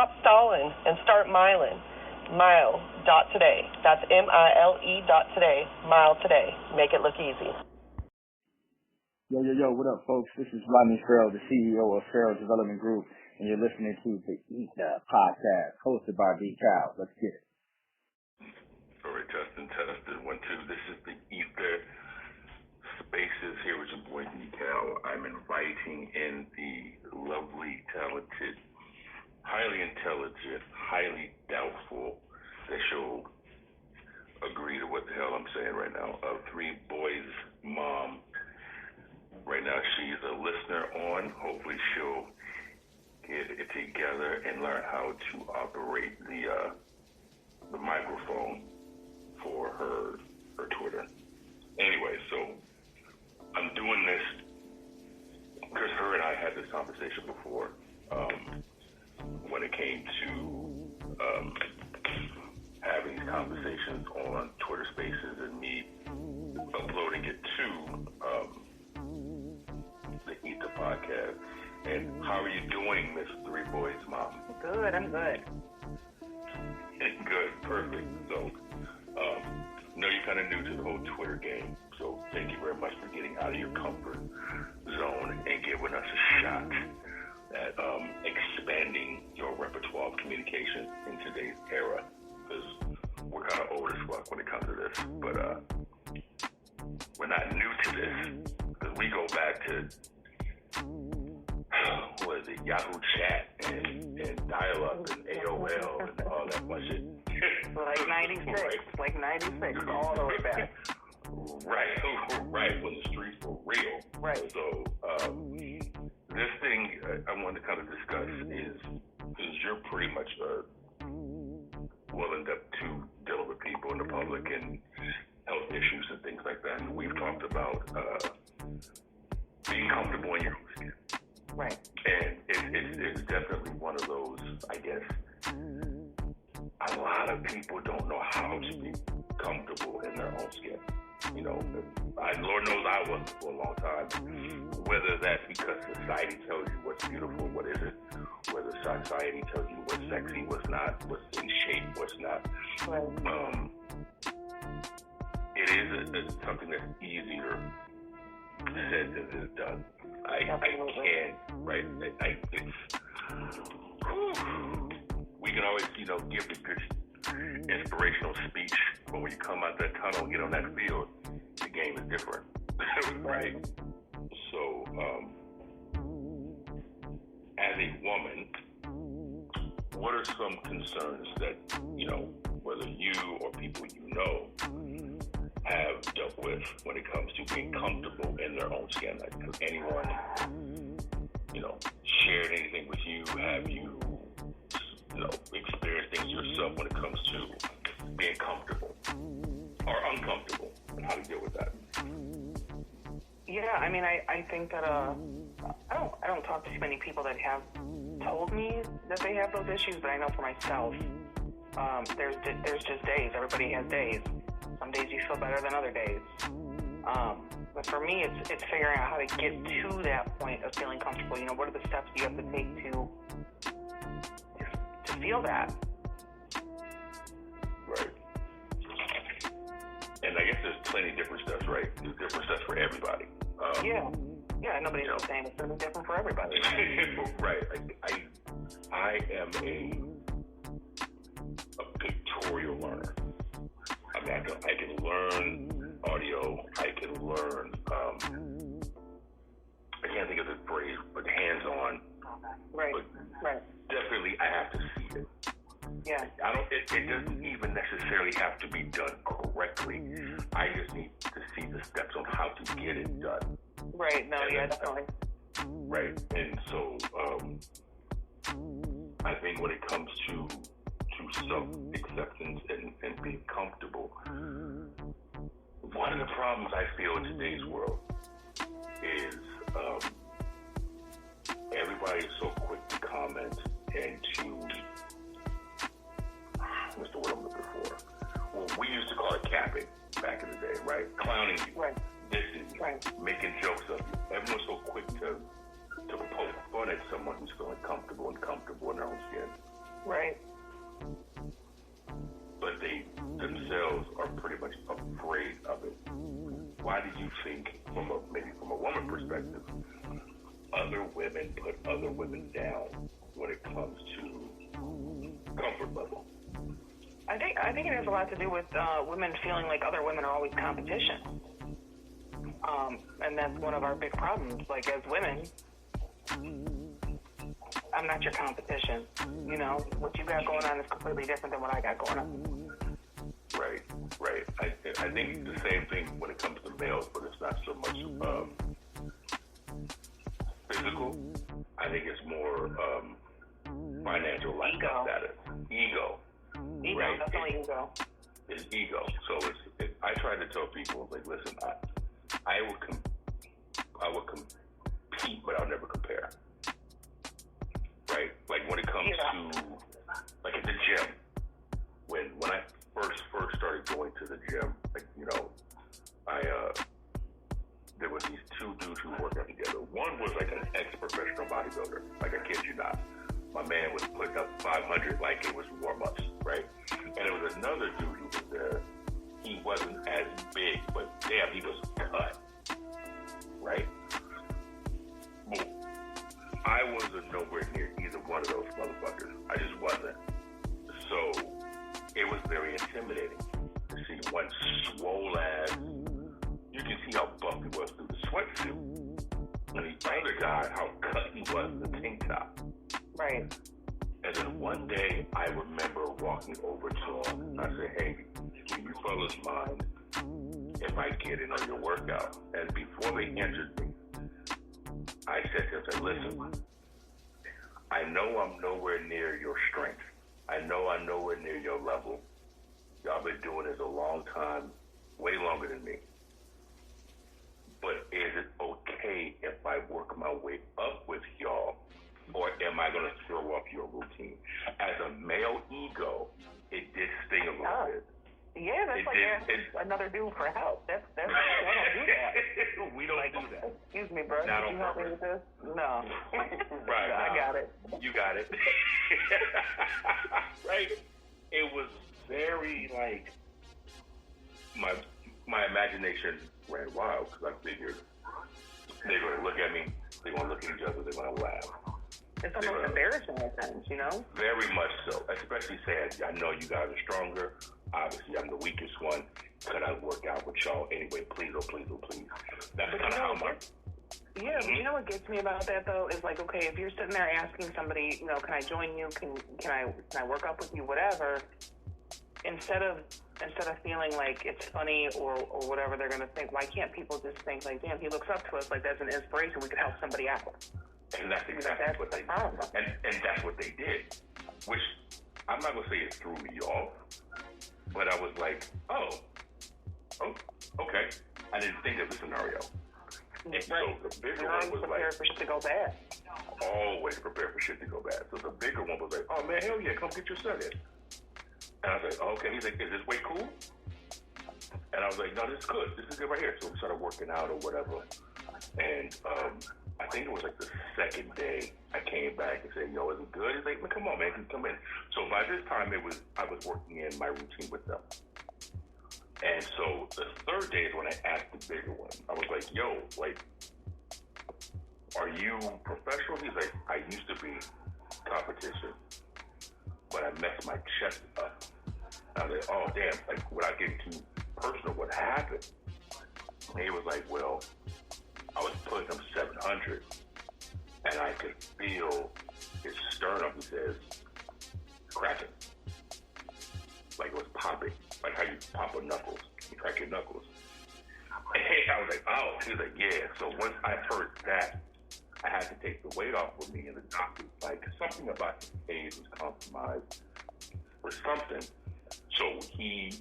stop stalling and start miling. Mile.today. That's MILE.today. Mile today. Make it look easy. Yo, what up, folks? This is Rodney Farrell, the CEO of Farrell Development Group, and you're listening to the E.I.T.H.R podcast, hosted by E.I.T.H.R. Let's get it. All right, testing, 1, 2. This is the E.I.T.H.R Spaces here with your boy E.I.T.H.R. I'm inviting in the lovely, talented, highly intelligent, highly doubtful that she'll agree to what the hell I'm saying right now, a 3 boys mom. Right now she's a listener on. Hopefully she'll get it together and learn how to operate the microphone for her Twitter. Anyway, so I'm doing this because her and I had this conversation before when it came to having these conversations on Twitter Spaces and me uploading it to the E.I.T.H.R podcast. And how are you doing, Miss 3 Boys Mom? Good, I'm good. Good, perfect. So, know you're kind of new to the whole Twitter game, so thank you very much for getting out of your comfort zone and giving us a shot at expanding your repertoire of communication in today's era, because we're kind of old as fuck when it comes to this, but we're not new to this, because we go back to what is it, Yahoo Chat and dial-up and AOL and all that much shit. Like 96, right. Like 96, all the way back. Right, when the streets were real. Right. So, this thing I want to kind of discuss is you're pretty much well in depth to dealing with people in the public and health issues and things like that. And we've talked about being comfortable in your own skin. Right. And it's definitely one of those, I guess, a lot of people don't know how to be comfortable in their own skin. You know, Lord knows I wasn't for a long time. Whether that's because society tells you what's beautiful, what isn't, whether society tells you what's sexy, what's not, what's in shape, what's not. Right. It is something that's easier said than it is done. I can't, right? We can always, give the good inspirational speech, but when you come out that tunnel and get on that field, the game is different, right? So, as a woman, what are some concerns that, whether you or people have dealt with when it comes to being comfortable in their own skin? Like, has anyone, shared anything with you? Have you, experienced things yourself when it comes to being comfortable or uncomfortable, and how to deal with that? Yeah, I mean, I think that I don't talk to too many people that have told me that they have those issues, but I know for myself, there's just days. Everybody has days. Some days you feel better than other days. But for me, it's figuring out how to get to that point of feeling comfortable. What are the steps you have to take to feel that? Right. And I guess there's plenty of different steps, right? There's different steps for everybody. Yeah, nobody's the same. It's different for everybody. Right. I am a pictorial learner. I mean, I can learn audio. I can learn, I can't think of the phrase, but hands-on. Right, but right. Definitely, I have to see it. Yeah. It doesn't even necessarily have to be done correctly. I just need to see the steps on how to get it done. Right. No. Yeah. Definitely. Right. And so, I think when it comes to self-acceptance and being comfortable, one of the problems I feel in today's world is everybody is so quick to comment and to, what's the word I'm looking for? Well, we used to call it capping back in the day, right? Clowning you, right. Dissing you, right. Making jokes of you. Everyone's so quick to poke fun at someone who's feeling comfortable in their own skin. Right. But they themselves are pretty much afraid of it. Why do you think, maybe from a woman perspective, other women put other women down when it comes to comfort level? I think it has a lot to do with women feeling like other women are always competition. And that's one of our big problems. Like, as women, I'm not your competition. You know, what you got going on is completely different than what I got going on. Right. I think the same thing when it comes to males, but it's not so much physical. I think it's more financial, like status. Ego. Right? Definitely ego. It's ego. So I try to tell people, like, listen, I will compete, but I'll never compare. Right? Like, when it comes to, like, at the gym, when I first started going to the gym, like, you know, there was these two dudes who worked out together. One was like an ex-professional bodybuilder, like, I kid you not. My man was putting up 500 like it was warm-ups, right? And there was another dude who was there. He wasn't as big, but damn, he was cut, right? Well, I wasn't nowhere near either one of those motherfuckers. I just wasn't. So it was very intimidating to see one swole ass. You can see how buff he was through the sweatsuit, and the other guy, how cut he was in the tank top. Right. And then one day, I remember walking over to him, and I said, hey, do you fellas mind if I get in on your workout? And before they answered me, I said to them, listen, I know I'm nowhere near your strength. I know I'm nowhere near your level. Y'all been doing this a long time, way longer than me. But is it okay if I work my way up with y'all, or am I going to throw off your routine? As a male ego, it did sting a little bit. Yeah, that's like asking another dude for help. That's I don't do that. We don't do that. Excuse me, bro. Not Did you help me with this? No. Right. I got it. You got it. Right? It was very, like, my imagination ran wild, because I figured they're going to look at me, they're going to look at each other, they're going to laugh. It's almost embarrassing at times, you know? Very much so. Especially saying, I know you guys are stronger. Obviously, I'm the weakest one. Could I work out with y'all anyway? Please, oh, please, oh, please. That's kind of how my... Yeah, but you know what gets me about that, though, is like, okay, if you're sitting there asking somebody, you know, can I join you? Can I work up with you? Whatever. Instead of feeling like it's funny or whatever they're gonna think, why can't people just think like, damn, he looks up to us, like that's an inspiration, we could help somebody out. And that's exactly what they did. And that's what they did. Which I'm not gonna say it threw me off, but I was like, oh, okay. I didn't think of the scenario. And so the bigger one was like, for shit to go bad. Always prepared for shit to go bad. So the bigger one was like, oh man, hell yeah, come get your son in. And I was like, oh, okay. He's like, is this weight cool? And I was like, no, this is good. This is good right here. So we started working out or whatever. And I think it was like the second day I came back and said, yo, is it good? He's like, man, come on, man, come in. So by this time I was working in my routine with them. And so the third day is when I asked the bigger one. I was like, yo, like, are you professional? He's like, I used to be competition, but I messed my chest up. I was like, oh, damn, like, without getting too personal, what happened? And he was like, well, I was putting him 700, and I could feel his sternum, he says, cracking. Like it was popping, like how you pop a knuckles, you crack your knuckles. And I was like, oh, he was like, yeah. So once I heard that, I had to take the weight off with me, and the doctor was like, something about his age was compromised or something. So he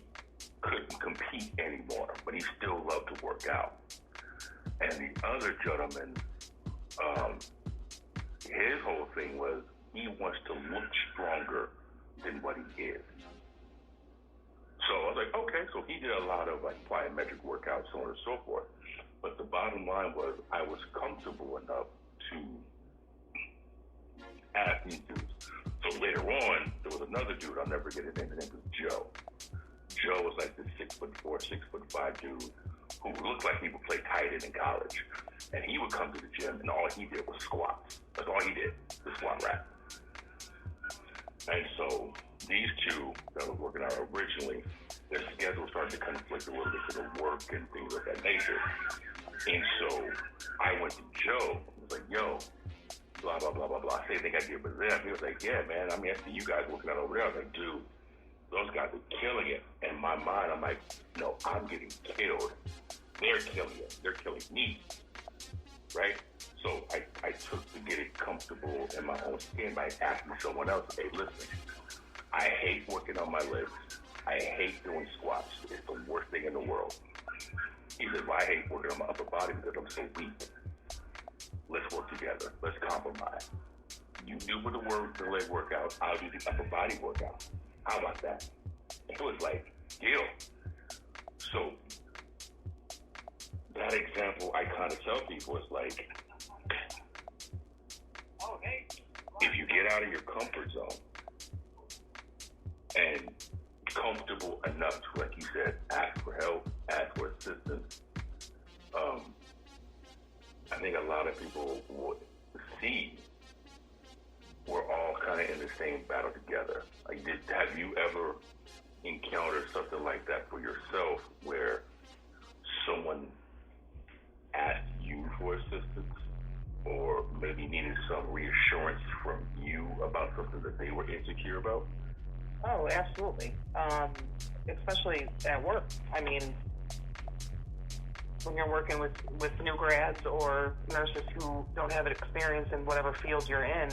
couldn't compete anymore, but he still loved to work out. And the other gentleman, his whole thing was he wants to look stronger than what he is. So I was like, okay. So he did a lot of like plyometric workouts, so on and so forth. But the bottom line was I was comfortable enough to ask these dudes. So So later on, there was another dude, I'll never forget his name. His name was Joe. Joe was like this 6'4", 6'5" dude who looked like he would play tight end in college. And he would come to the gym, and all he did was squats. That's all he did, the squat rack. And so these two that were working out originally, their schedule started to conflict a little bit because of work and things of that nature. And so I went to Joe and was like, yo, blah, blah, blah, blah, blah. Same thing I did with them. He was like, yeah, man, I mean, I see you guys working out over there. I was like, dude, those guys are killing it. In my mind, I'm like, no, I'm getting killed. They're killing it. They're killing me. Right? So I took to get it comfortable in my own skin by asking someone else, hey, listen, I hate working on my legs. I hate doing squats. It's the worst thing in the world. He said, well, I hate working on my upper body because I'm so weak. Let's work together. Let's compromise. You do with the leg workout, I'll do the upper body workout. How about that? It was like, deal. So that example I kind of tell people is like, if you get out of your comfort zone and comfortable enough to, like you said, ask for help, ask for assistance, I think a lot of people would see we're all kind of in the same battle together. Like, have you ever encountered something like that for yourself where someone asked you for assistance or maybe needed some reassurance from you about something that they were insecure about? Oh, absolutely. Especially at work. I mean, when you're working with new grads or nurses who don't have experience in whatever field you're in,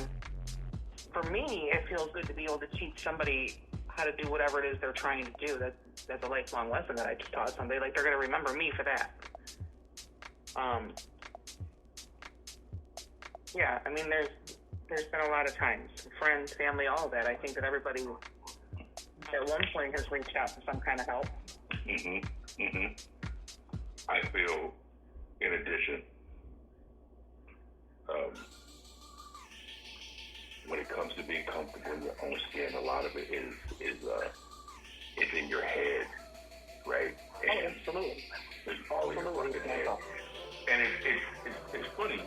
for me, it feels good to be able to teach somebody how to do whatever it is they're trying to do. That's a lifelong lesson that I just taught somebody. Like, they're going to remember me for that. Yeah, I mean, there's been a lot of times, friends, family, all of that. I think that everybody at one point has reached out for some kind of help. I feel, in addition, when it comes to being comfortable in your own skin, a lot of it is in your head, right? And absolutely. It's all in your fucking head. And it's funny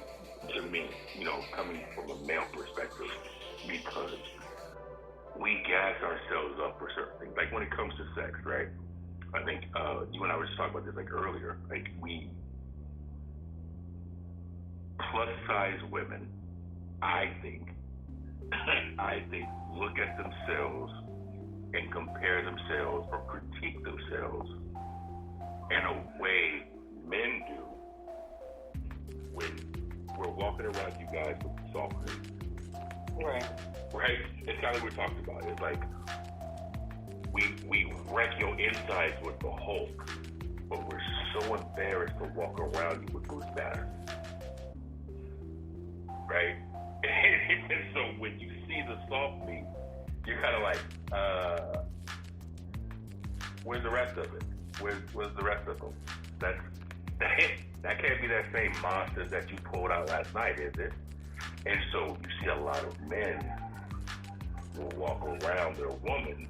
to me, you know, coming from a male perspective, because we gas ourselves up for certain things. Like when it comes to sex, right? I think you and I were just talking about this like earlier. Like plus size women, I think look at themselves and compare themselves or critique themselves in a way men do when we're walking around you guys with softness. Right. Right? It's kind of what we talked about. It's like we wreck your insides with the Hulk, but we're so embarrassed to walk around you with Bruce Banner. Right? And so when you see the soft meat, you're kind of like, where's the rest of it? Where's the rest of them? That can't be that same monster that you pulled out last night, is it? And so you see a lot of men will walk around their woman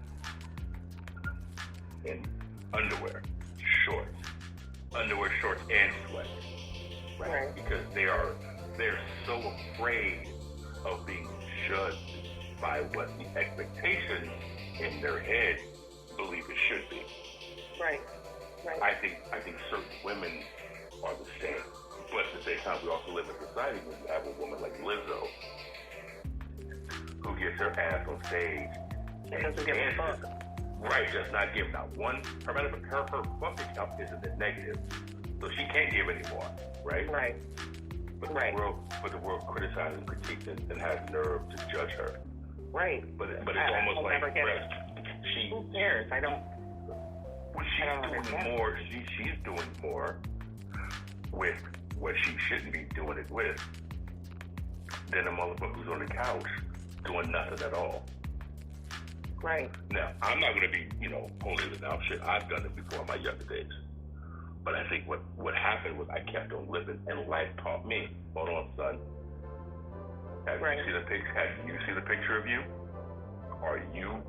in underwear, shorts, and sweats, right? Because they're so afraid of being judged by what the expectations in their head believe it should be. Right. I think certain women are the same, but at the same time, we also live in a society where you have a woman like Lizzo who gets her ass on stage and doesn't give a fuck. Right, does not give not one. Her fuck account isn't a negative, so she can't give anymore. Right. Right. But the world criticizes and critiques and has nerve to judge her. Right. But it's almost like who cares? I don't. Well, she's doing more. She's doing more with what she shouldn't be doing it with than a motherfucker who's on the couch doing nothing at all. Right. Now, I'm not going to be, holier than thou. Shit, I've done it before in my younger days. But I think what happened was I kept on living, and life taught me. Hold on, son. Have you seen the picture of you? Are you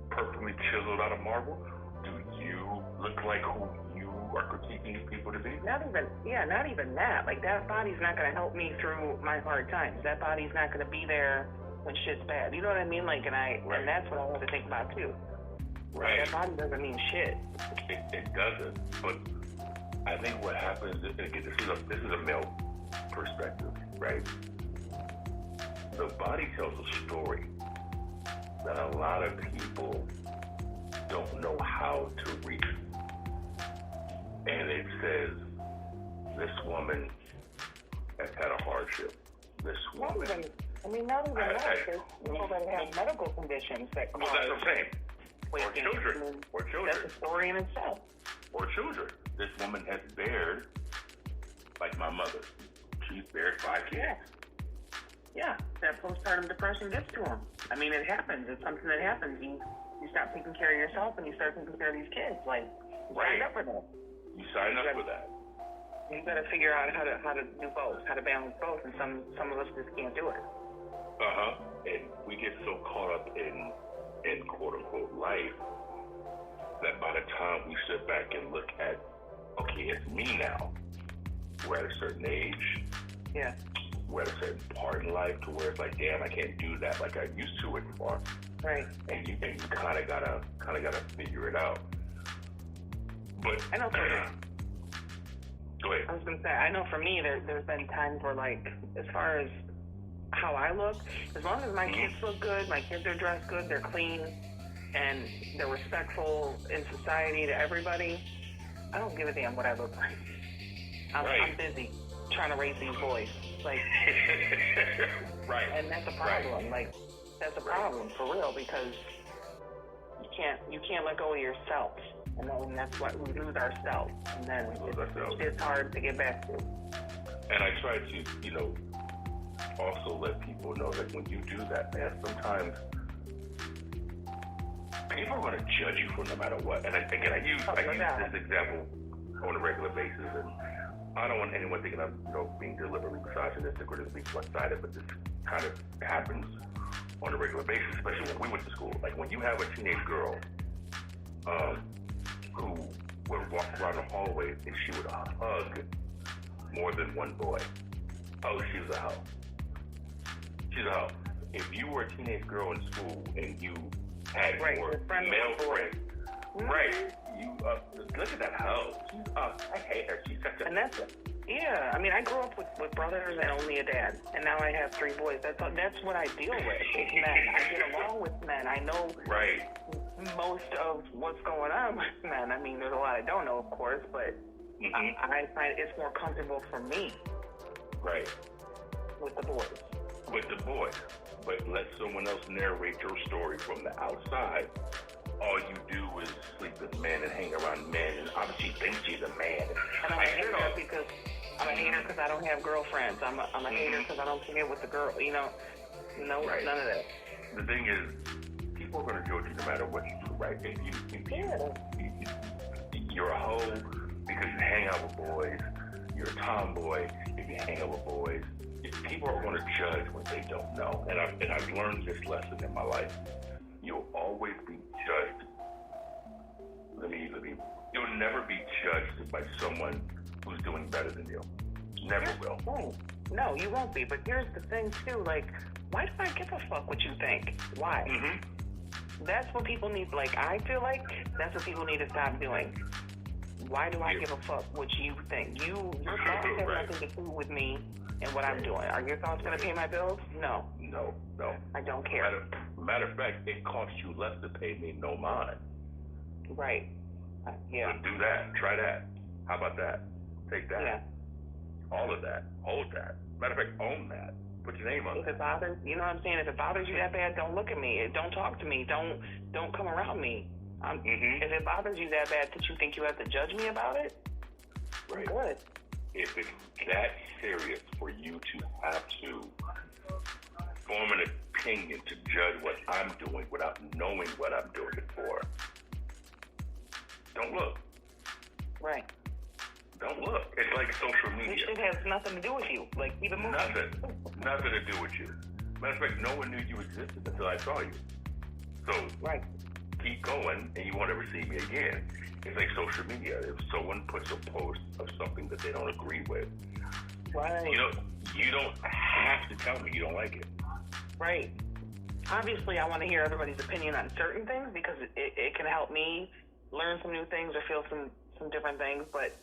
perfectly chiseled out of marble? Do you look like who you are critiquing these people to be? Not even that. Like, that body's not going to help me through my hard times. That body's not going to be there when shit's bad. You know what I mean? Like, and that's what I want to think about too. Right. That body doesn't mean shit. It doesn't. But I think what happens, again, this is a male perspective, right? The body tells a story that a lot of people don't know how to read. And it says, this woman has had a hardship. This woman... Not even that. There's people that have medical conditions that cause... Well, that's what I'm saying. Or children. That's a story in itself. Or children. This woman has bared, like my mother. She's bared 5 kids. Yeah, that postpartum depression gets to them. I mean, it happens. It's something that happens. You stop taking care of yourself and you start taking care of these kids. Like, sign up for that. You sign up for that. You got to figure out how to do both, how to balance both, and some of us just can't do it. And we get so caught up in quote unquote life that by the time we sit back and look at, okay, it's me now. We're at a certain age. Yeah. We're at a certain part in life to where it's like, damn, I can't do that like I used to anymore. Right. And you kind of gotta figure it out. But I know. Go ahead. I was gonna say, I know for me, there's been times where, like, as far as how I look, as long as my kids look good, my kids are dressed good, they're clean, and they're respectful in society to everybody, I don't give a damn what I look like. I'm busy trying to raise these boys. Like, right. And that's a problem. Right. Like, that's a problem for real, because you can't let go of yourself. And then that's what we lose ourselves. And then it's hard to get back to. And I try to, also let people know that when you do that, man, sometimes people are going to judge you for no matter what. And I use this example on a regular basis, and I don't want anyone thinking I'm being deliberately misogynistic or just being one-sided, but this kind of happens on a regular basis, especially when we went to school. Like, when you have a teenage girl who would walk around the hallway and she would hug more than one boy. Oh, she was a hoe. She's a hoe. If you were a teenage girl in school and you had more male friends, right? You look at that hoe. I hate her. She's such a... And that's it. Yeah, I mean, I grew up with brothers and only a dad, and now I have 3 boys. That's what I deal with. It's men. I get along with men. I know most of what's going on with men. I mean, there's a lot I don't know, of course, but I find it's more comfortable for me. Right. With the boys. With the boys. But let someone else narrate your story from the outside. All you do is sleep with men and hang around men, and obviously think she's a man. And I'm a hater because I'm a hater because I don't have girlfriends. I'm a hater because I don't get with the girl. None of that. The thing is, people are going to judge you no matter what you do, right? If you're a hoe because you hang out with boys, you're a tomboy if you hang out with boys. People are going to judge what they don't know, and I've learned this lesson in my life. You'll always be judged. You'll never be judged by someone who's doing better than you. Never will. No, you won't be. But here's the thing too. Like, why do I give a fuck what you think? Why? That's what people need. Like, I feel like that's what people need to stop doing. Why do I give a fuck what you think? Your thoughts have nothing to do with me and what I'm doing. Are your thoughts going to pay my bills? No. I don't care. Matter of fact, it costs you less to pay me no mind. Right. Yeah. So do that. Try that. How about that? Take that. Yeah. All of that. Hold that. Matter of fact, own that. Put your name on it. If it bothers, you know what I'm saying? If it bothers you that bad, don't look at me. Don't talk to me. Don't come around me. If it bothers you that bad that you think you have to judge me about it, I'm good. If it's that serious for you to have to form an opinion to judge what I'm doing without knowing what I'm doing it for, don't look. Right. Don't look. It's like social media. This shit has nothing to do with you. Like, even moving. Nothing to do with you. Matter of fact, no one knew you existed until I saw you. So right. keep going, and you won't ever see me again. It's like social media. If someone puts a post of something that they don't agree with, right. You don't have to tell me you don't like it. Right. Obviously, I want to hear everybody's opinion on certain things because it can help me learn some new things or feel some different things. But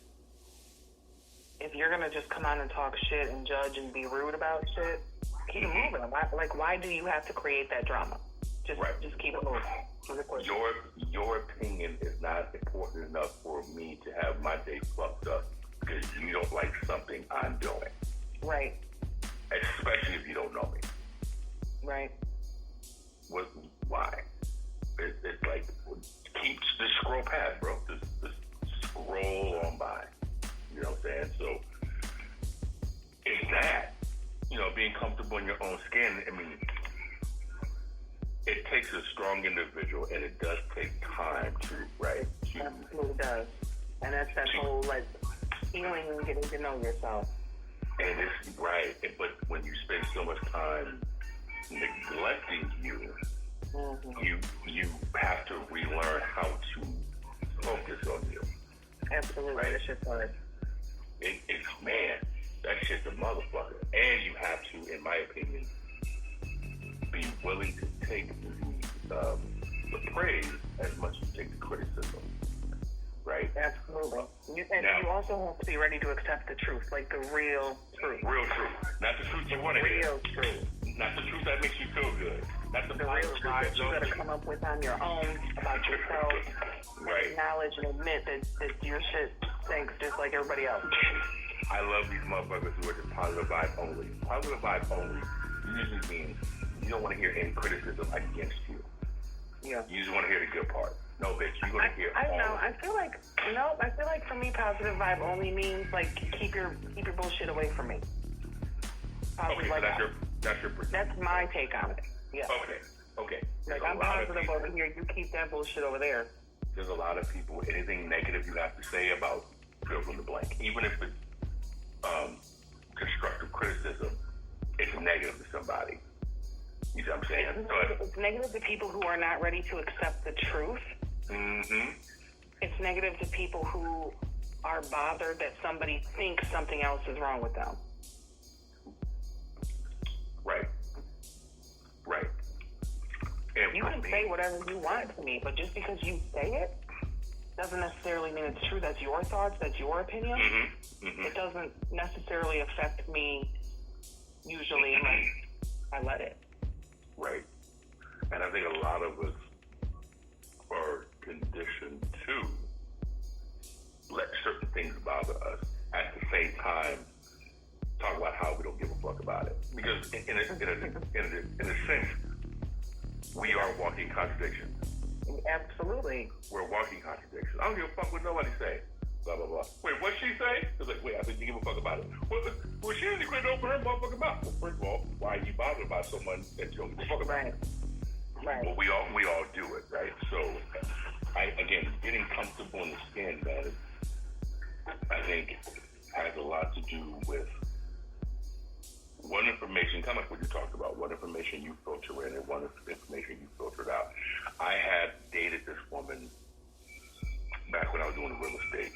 if you're gonna just come on and talk shit and judge and be rude about shit, keep it moving. Why do you have to create that drama? Just keep it moving. Your opinion is not important enough for me to have my day fucked up because you don't like something I'm doing. Right. Especially if you don't know me. Right. Why? It's like, just scroll past, bro. Just scroll on by. You know what I'm saying? So, it's that. Being comfortable in your own skin, I mean, it takes a strong individual, and it does take time to. It absolutely does. And that's that whole, healing and getting to know yourself. And it's right, but when you spend so much time neglecting you, you have to relearn how to focus on you. Absolutely, right? That shit's hard. It's man, that shit's a motherfucker. And you have to, in my opinion, be willing to take the praise as much as you take the criticism. Right? Absolutely. You also have to be ready to accept the truth, like the real truth. Real truth. Not the truth you want to hear. Real truth. Not the truth that makes you feel good. Not the real truth that you gotta come up with on your own about yourself. Right. Acknowledge and admit that your shit stinks just like everybody else. I love these motherfuckers who are just positive vibe only. Positive vibe only usually means you don't want to hear any criticism against you. Yeah. You just want to hear the good part. No, bitch, you're going to hear all of it. I feel like for me, positive vibe only means, keep your bullshit away from me. Okay, so that's your perspective. That's my take on it. Yeah. Okay. I'm positive over here, you keep that bullshit over there. There's a lot of people, anything negative you have to say about fill in the blank. Even if it's constructive criticism, it's negative to somebody. You see what I'm saying? It's negative to people who are not ready to accept the truth. Mm-hmm. It's negative to people who are bothered that somebody thinks something else is wrong with them. Right. And you can say whatever you want to me, but just because you say it doesn't necessarily mean it's true. That's your thoughts. That's your opinion. It doesn't necessarily affect me usually unless I let it. Right. And I think a lot of us are conditioned to let certain things bother us at the same time talk about how we don't give a fuck about it. Because in a sense, we are walking contradictions. Absolutely. We're walking contradictions. I don't give a fuck what nobody say. Blah, blah, blah. Wait, what'd she say? It's like, wait, I think you give a fuck about it. Well, she didn't quit open her motherfucking mouth. Well, first of all, why are you bothered about someone that you don't give a fuck about? Right. Well, we all do it, right? So, again, getting comfortable in the skin, man, I think has a lot to do with one information, kind of like what you talked about, what information you filter in and what information you filtered out. I had dated this woman back when I was doing real estate.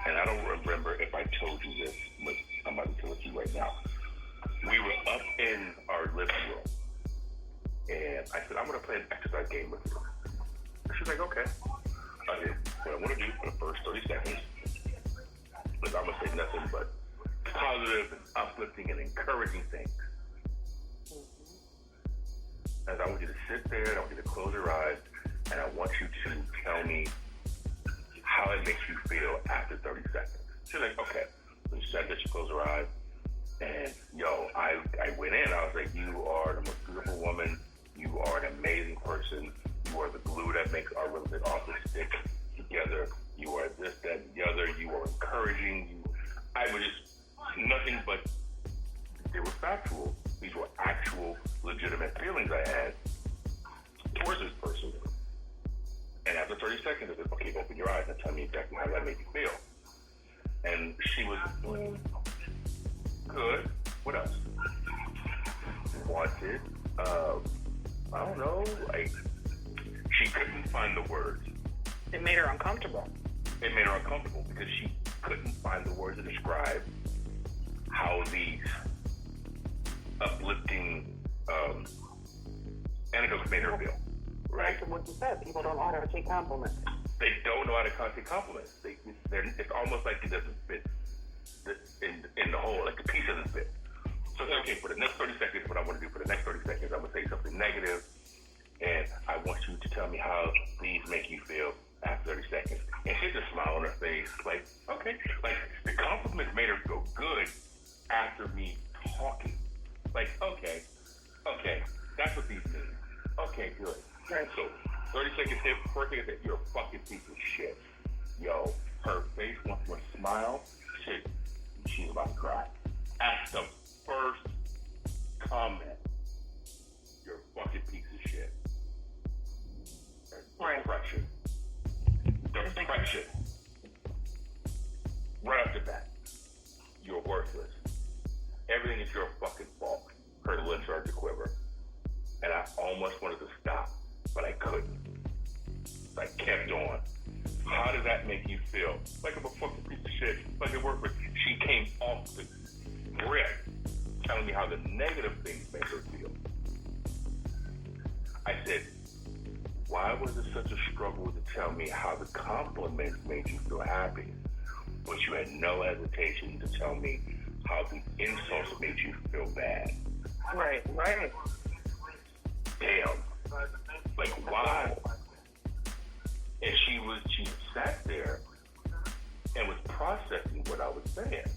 And I don't remember if I told you this, but I'm about to tell it to you right now. We were up in our living room, and I said, I'm going to play an exercise game with you. She's like, okay. I did. What I want to do for the first 30 seconds is I'm going to say nothing but positive and uplifting and encouraging things. And I want you to sit there, and I want you to close your eyes, and I want you to tell me how it makes you feel after 30 seconds. She's like, okay. So she sat there, she closed her eyes, and I went in. I was like, you are the most beautiful woman. You are an amazing person. You are the glue that makes our real estate office stick together. You are this, that, and the other. You are encouraging. I was just nothing but, they were factual. These were actual, legitimate feelings I had towards this person. And after 30 seconds, I said, okay, open your eyes and tell me exactly how that made you feel. And she was doing good. What else? Wanted, I don't know, like She couldn't find the words. It made her uncomfortable. It made her uncomfortable because she couldn't find the words to describe how these uplifting anecdotes made her feel. Right? That's what you said. People don't know how to take compliments. They don't know how to take compliments. It's almost like it doesn't fit in the whole, like the piece doesn't fit. So it's okay, for the next 30 seconds, what I want to do for the next 30 seconds, I'm going to say something negative, and I want you to tell me how these make you feel after 30 seconds. And she just smile on her face, like, okay. Like, the compliments made her feel good after me talking. Like, okay, that's what these mean. Okay, good. Right. So, 30 seconds hit, first thing I said, you're a fucking piece of shit. Yo, her face went to a smile. Shit, she's about to cry. At the first comment, you're a fucking piece of shit. Right. Depression. Right off the bat, you're worthless. Everything is your fucking fault. Her lips started to quiver. And I almost wanted to stop, but I couldn't. I kept on. How does that make you feel? Like I'm a fucking piece of shit. Like it worked. She came off the grip telling me how the negative things make her feel. I said, why was it such a struggle to tell me how the compliments made you feel happy? But you had no hesitation to tell me how the insults made you feel bad. Right. Damn. Like, why? And she sat there and was processing what I was saying.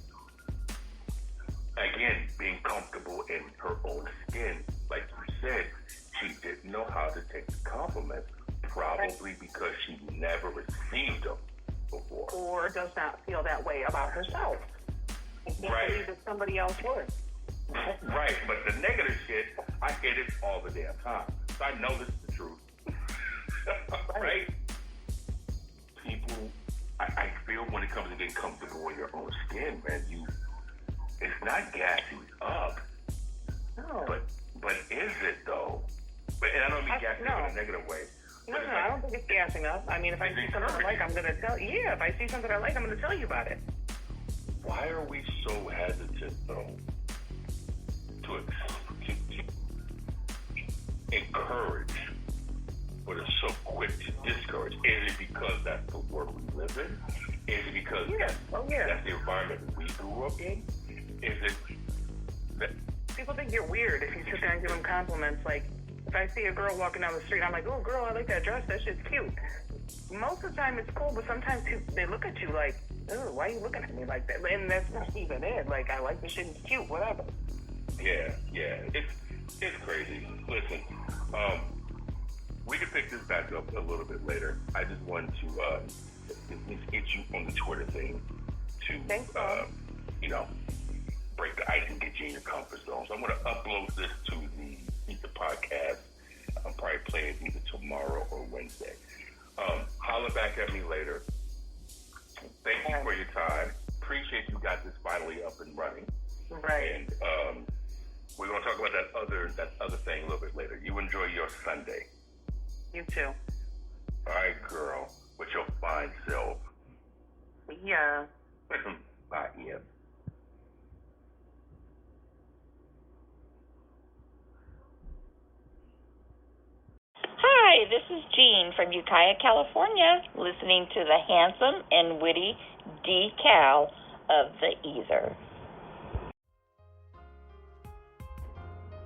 Again, being comfortable in her own skin. Like you said, she didn't know how to take the compliments, probably because she never received them before. Or does not feel that way about herself. I can't believe that somebody else would. Right, but the negative shit, I hit it all the damn time. So I know this is the truth. Right? People, I feel when it comes to getting comfortable in your own skin, man, it's not gassing up. No. But is it though? And I don't mean gassing up in a negative way. No, I don't think it's gassing up. I mean, if I see something I like, I'm going to tell you. Yeah, if I see something I like, I'm going to tell you about it. Why are we so hesitant, though, to encourage, but are so quick to discourage? Is it because that's the world we live in? Is it because that's the environment we grew up in? Is it that people think you're weird if you sit there and give them compliments? Like, if I see a girl walking down the street, I'm like, oh, girl, I like that dress. That shit's cute. Most of the time, it's cool, but sometimes they look at you like, oh, why are you looking at me like that? And that's not even it. Like, I like the shit, it's cute, whatever. Yeah. It's crazy. Listen, we can pick this back up a little bit later. I just wanted to at least get you on the Twitter thing to, break the ice and get you in your comfort zone. So I'm going to upload this to the podcast. I'll probably play it either tomorrow or Wednesday. Holler back at me later. Thank you for your time. Appreciate you got this finally up and running. Right. And we're going to talk about that other thing a little bit later. You enjoy your Sunday. You too. All right, girl. With your fine self. Yeah. Bye, Ian. Hi, this is Jean from Ukiah, California, listening to the handsome and witty D.Cal of the E.I.T.H.R.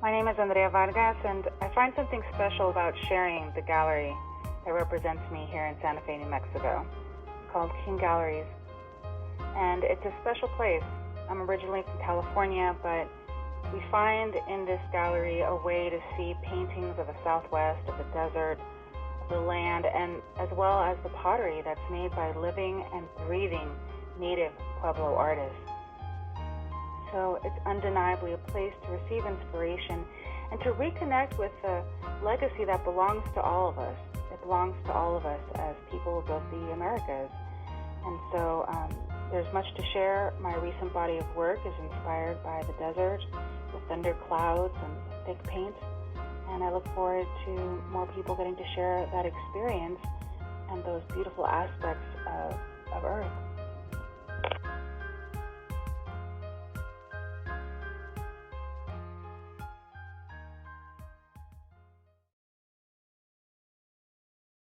My name is Andrea Vargas, and I find something special about sharing the gallery that represents me here in Santa Fe, New Mexico. It's called King Galleries, and it's a special place. I'm originally from California, but we find in this gallery a way to see paintings of the Southwest, of the desert, of the land, and as well as the pottery that's made by living and breathing native Pueblo artists. So it's undeniably a place to receive inspiration and to reconnect with the legacy that belongs to all of us. It belongs to all of us as peoples of the Americas. And so there's much to share. My recent body of work is inspired by the desert, the thunder clouds, and thick paint. and I look forward to more people getting to share that experience and those beautiful aspects of Earth.